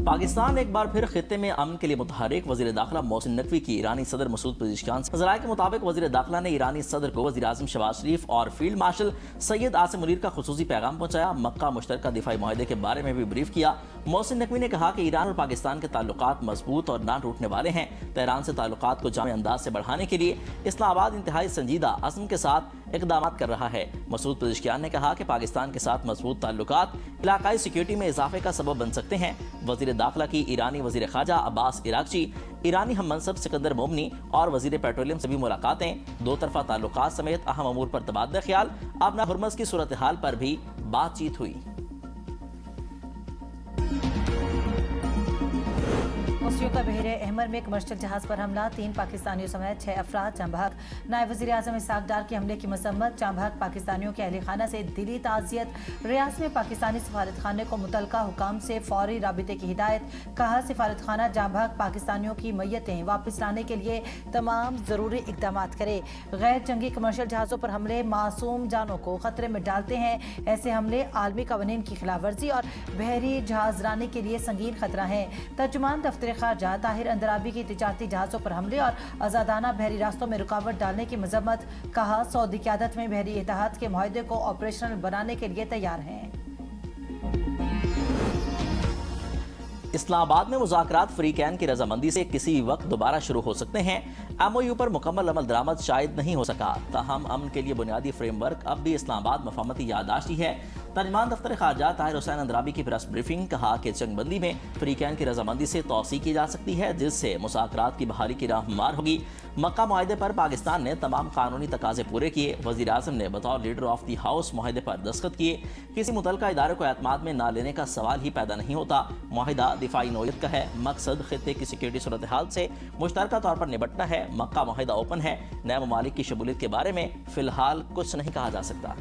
پاکستان ایک بار پھر خطے میں امن کے لیے متحرک، وزیر داخلہ محسن نقوی کی ایرانی صدر مسعود پزشکیان سے ذرائع کے مطابق وزیر داخلہ نے ایرانی صدر کو وزیر اعظم شہباز شریف اور فیلڈ مارشل سید عاصم منیر کا خصوصی پیغام پہنچایا۔ مکہ مشترکہ دفاعی معاہدے کے بارے میں بھی بریف کیا۔ محسن نقوی نے کہا کہ ایران اور پاکستان کے تعلقات مضبوط اور نہ ٹوٹنے والے ہیں۔ تہران سے تعلقات کو جامع انداز سے بڑھانے کے لیے اسلام آباد انتہائی سنجیدہ عزم کے ساتھ اقدامات کر رہا ہے۔ مسعود پزشکیان نے کہا کہ پاکستان کے ساتھ مضبوط تعلقات علاقائی سیکیورٹی میں اضافے کا سبب بن سکتے ہیں۔ وزیر داخلہ کی ایرانی وزیر خارجہ عباس عراقچی، ایرانی ہم منصب سکندر مومنی اور وزیر پیٹرولیم سے بھی ملاقاتیں، دو طرفہ تعلقات سمیت اہم امور پر تبادلہ خیال، آبنا ہرمز کی صورتحال پر بھی بات چیت ہوئی۔ حوثیوں کا بحیرہ احمر میں کمرشل جہاز پر حملہ، 3 پاکستانیوں سمیت 6 افراد جاں بحق۔ نائب وزیر اعظم اسحاق ڈار کے حملے کی مذمت، جاں بحق پاکستانیوں کے اہل خانہ سے دلی تعزیت۔ ریاض میں پاکستانی سفارت خانے کو متعلقہ حکام سے فوری رابطے کی ہدایت، کہا سفارت خانہ جاں بحق پاکستانیوں کی میتیں واپس لانے کے لیے تمام ضروری اقدامات کرے۔ غیر جنگی کمرشل جہازوں پر حملے معصوم جانوں کو خطرے میں ڈالتے ہیں۔ ایسے حملے عالمی قوانین کی خلاف ورزی اور بحری جہاز رانی کے لیے سنگین خطرہ ہیں۔ ترجمان دفتر خارجہ طاہر اندرابی کی تجارتی جہازوں پر حملے اور آزادانہ بحری راستوں میں رکاوٹ ڈالنے کی مذمت، کہا سعودی قیادت میں بحری اتحاد کے معاہدے کو آپریشنل بنانے کے لیے تیار ہیں۔ اسلام آباد میں مذاکرات فریقین کی رضامندی سے کسی وقت دوبارہ شروع ہو سکتے ہیں۔ ایم او یو پر مکمل عمل درآمد شاید نہیں ہو سکا، تاہم امن کے لیے بنیادی فریم ورک اب بھی اسلام آباد مفاہمتی یادداشتی ہے۔ ترجمان دفتر خارجہ طاہر حسین اندرابی کی پریس بریفنگ، کہا کہ جنگ بندی میں فریقین کی رضامندی سے توسیع کی جا سکتی ہے، جس سے مذاکرات کی بحالی کی راہ ہموار ہوگی۔ مکہ معاہدے پر پاکستان نے تمام قانونی تقاضے پورے کیے۔ وزیر اعظم نے بطور لیڈر آف دی ہاؤس معاہدے پر دستخط کیے۔ کسی متعلقہ ادارے کو اعتماد میں نہ لینے کا سوال ہی پیدا نہیں ہوتا۔ معاہدہ دفاعی نوعیت کا ہے، مقصد خطے کی سیکیورٹی صورتحال سے مشترکہ طور پر نمٹنا ہے۔ مکہ معاہدہ اوپن ہے، نئے ممالک کی شمولیت کے بارے میں فی الحال کچھ نہیں کہا جا سکتا۔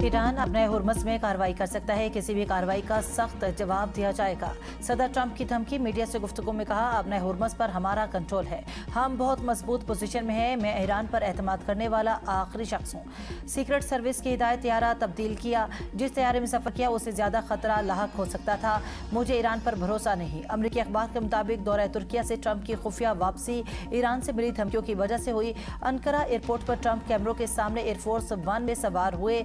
ایران اپنے ہرمز میں کارروائی کر سکتا ہے، کسی بھی کارروائی کا سخت جواب دیا جائے گا۔ صدر ٹرمپ کی دھمکی، میڈیا سے گفتگو میں کہا اپنے ہرمز پر ہمارا کنٹرول ہے، ہم بہت مضبوط پوزیشن میں ہیں، میں ایران پر اعتماد کرنے والا آخری شخص ہوں۔ سیکرٹ سروس کی ہدایت، طیارہ تبدیل کیا، جس طیارے میں سفر کیا اسے زیادہ خطرہ لاحق ہو سکتا تھا، مجھے ایران پر بھروسہ نہیں۔ امریکی اخبار کے مطابق دورہ ترکیہ سے ٹرمپ کی خفیہ واپسی ایران سے ملی دھمکیوں کی وجہ سے ہوئی۔ انقرہ ایئرپورٹ پر ٹرمپ کیمروں کے سامنے ایئر فورس 1 میں سوار ہوئے،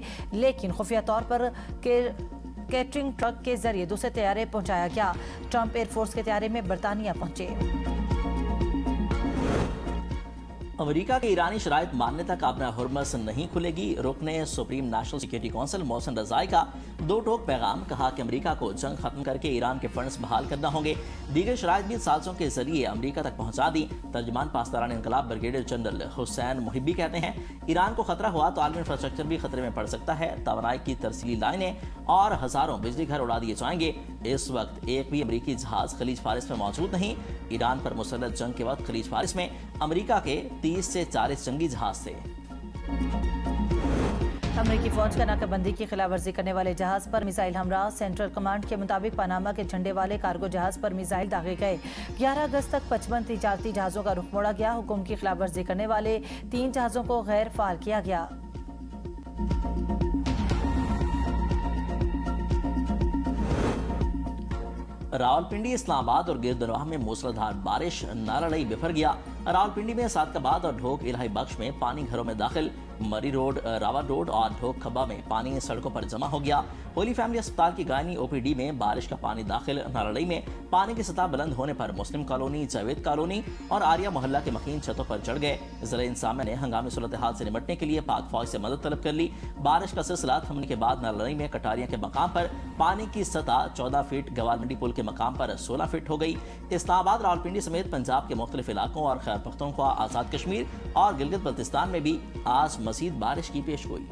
لیکن خفیہ طور پر کیٹرنگ ٹرک کے ذریعے دوسرے طیارے پہنچایا گیا۔ ٹرمپ ایئر فورس کے طیارے میں برطانیہ پہنچے۔ امریکہ کے ایرانی شرائط ماننے تک اپنا ہرمز نہیں کھلے گی۔ رکن سپریم نیشنل سیکیورٹی کونسل محسن رضائی کا دو ٹوک پیغام، کہا کہ امریکہ کو جنگ ختم کر کے ایران کے فنڈز بحال کرنا ہوں گے۔ دیگر شرائط بھی سازشوں کے ذریعے امریکہ تک پہنچا دی۔ ترجمان پاسداران انقلاب بریگیڈیئر جنرل حسین محبی کہتے ہیں ایران کو خطرہ ہوا تو عالمی انفراسٹرکچر بھی خطرے میں پڑ سکتا ہے، توانائی کی ترسیلی لائنیں اور ہزاروں بجلی گھر اڑا دیے جائیں گے۔ اس وقت ایک بھی امریکی جہاز خلیج فارس میں موجود نہیں۔ ایران پر مسلح جنگ کے وقت خلیج فارس میں امریکہ کے 30 سے 40 جنگی جہاز تھے۔ امریکی فوج کا ناکہ بندی کی خلاف ورزی کرنے والے جہاز پر میزائل ہمراہ، سینٹرل کمانڈ کے مطابق پاناما کے جھنڈے والے کارگو جہاز پر میزائل داغے گئے۔ 11 اگست تک 55 تجارتی جہازوں کا رخ موڑا گیا۔ حکم کی خلاف ورزی کرنے والے 3 جہازوں کو غیر فعال کیا گیا۔ راولپنڈی، اسلام آباد اور گردنواہ میں موسلادھار بارش، نالڑئی بفر گیا۔ راولپنڈی میں سعدکآباد اور ڈھوک الہی بخش میں پانی گھروں میں داخل، مری روڈ، راوا روڈ اور ڈھوک کھبا میں پانی سڑکوں پر جمع ہو گیا۔ ہولی فیملی اسپتال کی گائنی او پی ڈی میں بارش کا پانی داخل۔ نالڑئی میں پانی کی سطح بلند ہونے پر مسلم کالونی، جاوید کالونی اور آریہ محلہ کے مکین چھتوں پر چڑھ گئے۔ ضلع انتظامیہ نے ہنگامی صورتحال سے نمٹنے کے لیے پاک فوج سے مدد طلب کر لی۔ بارش کا سلسلہ تھمنے کے بعد نالڑئی میں کٹاریاں کے مقام پر پانی کی سطح 14 فٹ، گوال منڈی پل کے مقام پر 16 فٹ ہو گئی۔ اسلام آباد، راولپنڈی سمیت پنجاب کے مختلف علاقوں اور خیبر پختونخوا، آزاد کشمیر اور گلگت بلتستان میں بھی آج مزید بارش کی پیش گوئی۔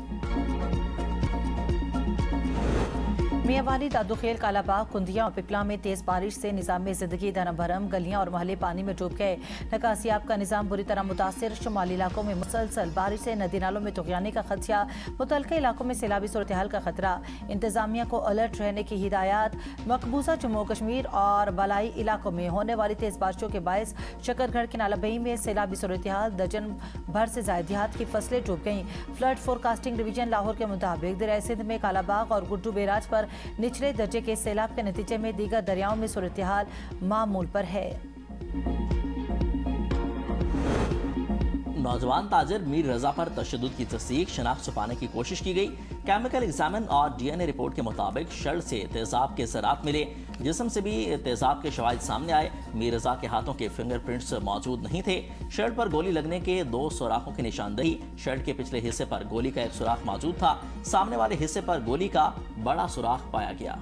मियांवाली, दादुखेल, कालाबाग, कुंदिया और पिपला में तेज बारिश से निजाम जिंदगी धर्म भरम, गलियां और मोहल्ले पानी में डूब गए। निकासियाब का निजाम बुरी तरह मुतासिर। शुमाली इलाकों में मुसलसल बारिश से नदी नालों में तुगयानी का खदशा, मुतलका इलाकों में सैलाबी सूरत हाल का खतरा। इंतजामिया को अलर्ट रहने की हिदायत। मकबूजा जम्मू कश्मीर और बलाई इलाकों में होने वाली तेज बारिशों के बायस शकरगढ़ के नालाबई में सैलाबी सूरत हाल, दर्जन भर से ज्यादा देहात की फसलें डूब गईं। फ्लड फोरकास्टिंग डिवीजन लाहौर के मुताबिक दरिया सिंध में कालाबाग और गुड्डू बैराज पर निचले दर्जे के सैलाब के नतीजे में दीगर दरियाओं में सूरत हाल मामूल पर है। नौजवान ताजिर मीर रजा पर तशद्दुद की तस्दीक, शनाख्त छुपाने की कोशिश की गई। केमिकल एग्जामिन और डीएनए रिपोर्ट के मुताबिक शर्ट से तेजाब के ज़रात मिले, जिस्म से भी तेजाब के शवाहिद सामने आए। मीर रजा के हाथों के फिंगरप्रिंट्स मौजूद नहीं थे। शर्ट पर गोली लगने के 2 सुराखों की निशानदही। शर्ट के पिछले हिस्से पर गोली का एक सुराख मौजूद था। सामने वाले हिस्से पर गोली का बड़ा सुराख पाया गया।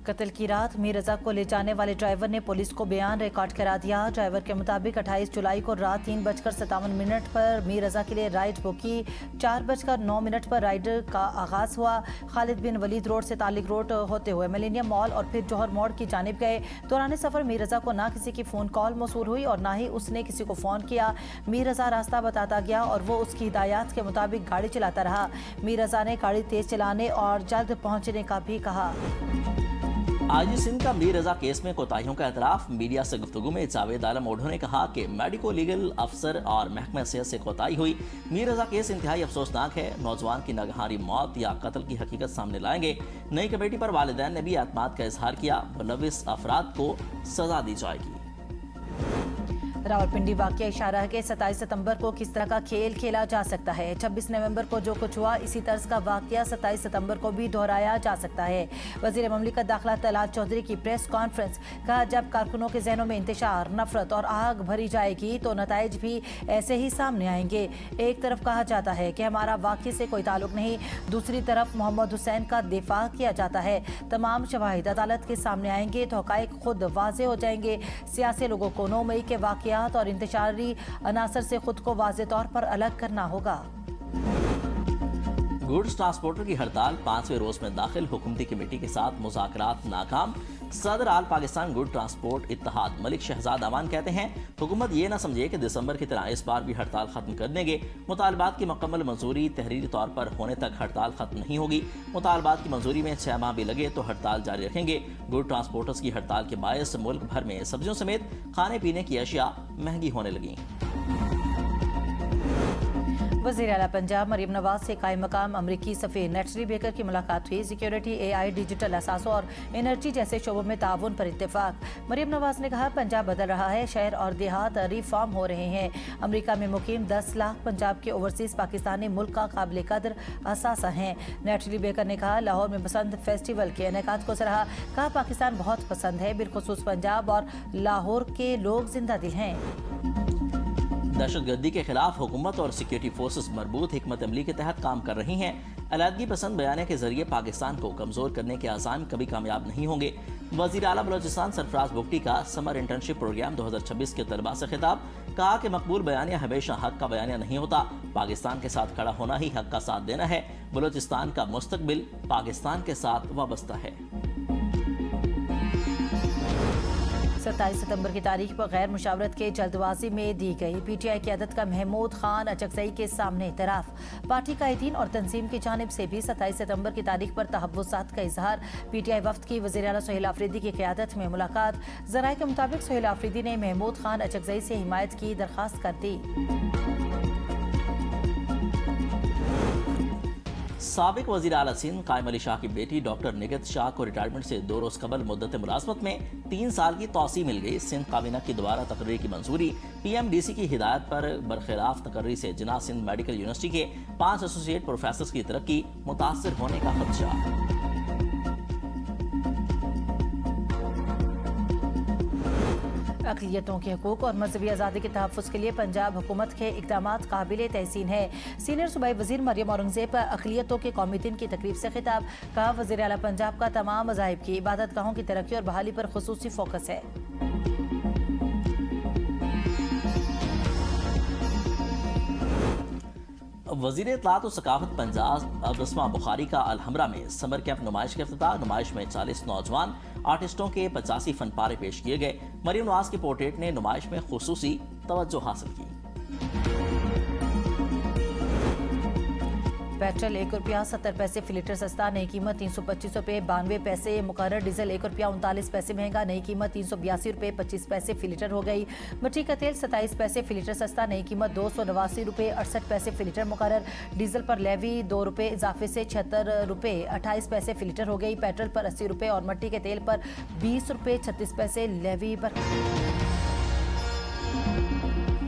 कत्ल की रात मीर रजा को ले जाने वाले ड्राइवर ने पुलिस को बयान रिकॉर्ड करा दिया। ड्राइवर के मुताबिक 28 जुलाई को रात 3:57 पर मीर रजा के लिए राइड बुक की। 4:09 पर राइड का आगाज हुआ। खालिद बिन वलीद रोड से तालिक रोड होते हुए मिलेनियम मॉल और फिर जौहर मोड़ की जानिब गए। दौरान सफर मीर रजा को ना किसी की फोन कॉल मौसूल हुई और ना ही उसने किसी को फोन किया। मीर रजा रास्ता बताता गया और वो उसकी हिदायत के मुताबिक गाड़ी चलाता रहा। मीर रजा ने गाड़ी तेज चलाने और जल्द पहुंचने का भी कहा। आईजी सिंध का मीर रजा केस में कोताहियों का एतराफ। मीडिया से गुफ्तगू में जावेद आलम ओढ़ो ने कहा कि मेडिको लीगल अफसर और महकमा सेहत से कोताही हुई। मीर रजा केस इंतहाई अफसोसनाक है। नौजवान की नगहारी मौत या कत्ल की हकीकत सामने लाएंगे। नई कमेटी पर वालिदैन ने भी एतमाद का इजहार किया। मुलविस अफराद को सजा दी जाएगी। रावलपिंडी वाकया इशारा है कि 27 सितंबर को किस तरह का खेल खेला जा सकता है। 26 नवंबर को जो कुछ हुआ इसी तर्ज का वाकया 27 सितंबर को भी दोहराया जा सकता है। वजीर ममलिकत दाखिला तलाल चौधरी की प्रेस कॉन्फ्रेंस। कहा, जब कारकुनों के जहनों में इंतशार, नफरत और आग भरी जाएगी तो नताइज भी ऐसे ही सामने आएंगे। एक तरफ कहा जाता है कि हमारा वाकये से कोई ताल्लुक नहीं, दूसरी तरफ मोहम्मद हुसैन का दिफा किया जाता है। तमाम शवाहिद अदालत के सामने आएंगे तो हकाइक खुद वाजे हो जाएंगे। सियासी लोगों को 9 मई के वाकयात और इंतशारी अनासर से खुद को वाज़े तौर पर अलग करना होगा। गुड्स ट्रांसपोर्टर की हड़ताल 5वें रोज में दाखिल। हुकूमती कमेटी के साथ मुज़ाकरात नाकाम। सदर आल पाकिस्तान गुड ट्रांसपोर्ट इत्तेहाद मलिक शहजाद अमान कहते हैं, हुकूमत ये ना समझे कि दिसंबर की तरह इस बार भी हड़ताल खत्म कर देंगे। मुतालबात की मुकम्मल मंजूरी तहरीरी तौर पर होने तक हड़ताल खत्म नहीं होगी। मुतालबात की मंजूरी में 6 माह भी लगे तो हड़ताल जारी रखेंगे। गुड ट्रांसपोर्टर्स की हड़ताल के बायस मुल्क भर में सब्जियों समेत खाने पीने की अशिया महंगी होने लगी। वज़ीर आला पंजाब मरीम नवाज से कायम मकाम अमरीकी सफ़ीर नेटली बेकर की मुलाकात हुई। सिक्योरिटी, AI, डिजिटल असासों और एनर्जी जैसे शोबों में ताउन पर इत्तेफाक। मरीम नवाज ने कहा, पंजाब बदल रहा है, शहर और देहात रिफॉर्म हो रहे हैं। अमरीका में मुकीम 10 लाख पंजाब के ओवरसीज पाकिस्तानी मुल्क का काबिल कदर असासा हैं। नेटली बेकर ने कहा, लाहौर में पसंद फेस्टिवल के इनेकाद को सराहा। कहा, पाकिस्तान बहुत पसंद है, बिलखुसूस पंजाब और लाहौर के लोग जिंदा दिल हैं। दहशतगर्दी के खिलाफ हुकूमत और सिक्योरिटी फोर्सेस मरबूत हिकमत अमली के तहत काम कर रही हैं। अलहदगी पसंद बयानिया के जरिए पाकिस्तान को कमजोर करने के आज़ाम कभी कामयाब नहीं होंगे। वज़ीर आला बलोचिस्तान सरफराज बुगटी का समर इंटर्नशिप प्रोग्राम 2026 के तलबा से खिताब। कहा कि मकबूल बयानिया हमेशा हक का बयानिया नहीं होता, पाकिस्तान के साथ खड़ा होना ही हक का साथ देना है। बलोचिस्तान का मुस्तकबिल पाकिस्तान के साथ वाबस्ता है। 27 सितंबर की तारीख पर गैर मुशावरत के जल्दबाजी में दी गई। PTI क़यादत का महमूद खान अचकजई के सामने इतराफ़। पार्टी कायदीन और तंजीम की जानिब से भी 27 सितंबर की तारीख पर तहव्वुसात का इजहार। PTI वफ्द की वज़ीर आला सुहेल आफरीदी की क़यादत में मुलाकात। ज़राए के मुताबिक सुहेल आफरीदी ने महमूद खान अचकजई से हिमायत की दरख्वास्त कर दी। साबिक वज़ीर आला सिंध कायम अली शाह की बेटी डॉक्टर निगत शाह को रिटायरमेंट से 2 रोज कबल मुद्दत मुलाजमत में 3 साल की तौसी मिल गई। सिंध काबीना की दोबारा तकर्री की मंजूरी। PMDC की हिदायत पर बरखिलाफ तकर्री से जिना सिंध मेडिकल यूनिवर्सिटी के 5 एसोसिएट प्रोफेसर्स की तरक्की मुतासर होने का खदशा। अक़लियतों के हकूक़ और मजहबी आज़ादी के तहफ़्फ़ुज़ के लिए पंजाब हुकूमत के इक़दामात काबिल तहसीन है। सीनियर सूबाई वज़ीर मरियम औरंगज़ेब पर अक़लियतों के कौमी दिन की तकरीब से खिताब। कहा, वज़ीर आला पंजाब का तमाम मज़ाहिब की इबादत गाहों की तरक्की और बहाली पर ख़ुसूसी फोकस है। वज़ीर इत्तलात और सकाफत पंजाब अब्दुस्मा बुखारी का अलहमरा में समर कैंप नुमाइश का इफ्तिताह। नुमाइश में 40 नौजवान आर्टिस्टों के 85 फन पारे पेश किए गए। मरियम नवाज के पोर्ट्रेट ने नुमाइश में खुसूसी तवज्जो हासिल की। पेट्रोल ₹1.70 फी लीटर सस्ता, नई कीमत ₹325.92 मुकर्रर। डीजल ₹1.39 महंगा, नई कीमत ₹382.25 फी लीटर हो गई। मिट्टी का तेल 27 पैसे फी लीटर सस्ता, नई कीमत ₹289.68 फी लीटर मुकर्रर। डीजल पर लेवी ₹2 इजाफे से ₹76.28 फी लीटर हो गई। पेट्रोल पर ₹80 और मिट्टी के तेल पर ₹20.36 लेवी पर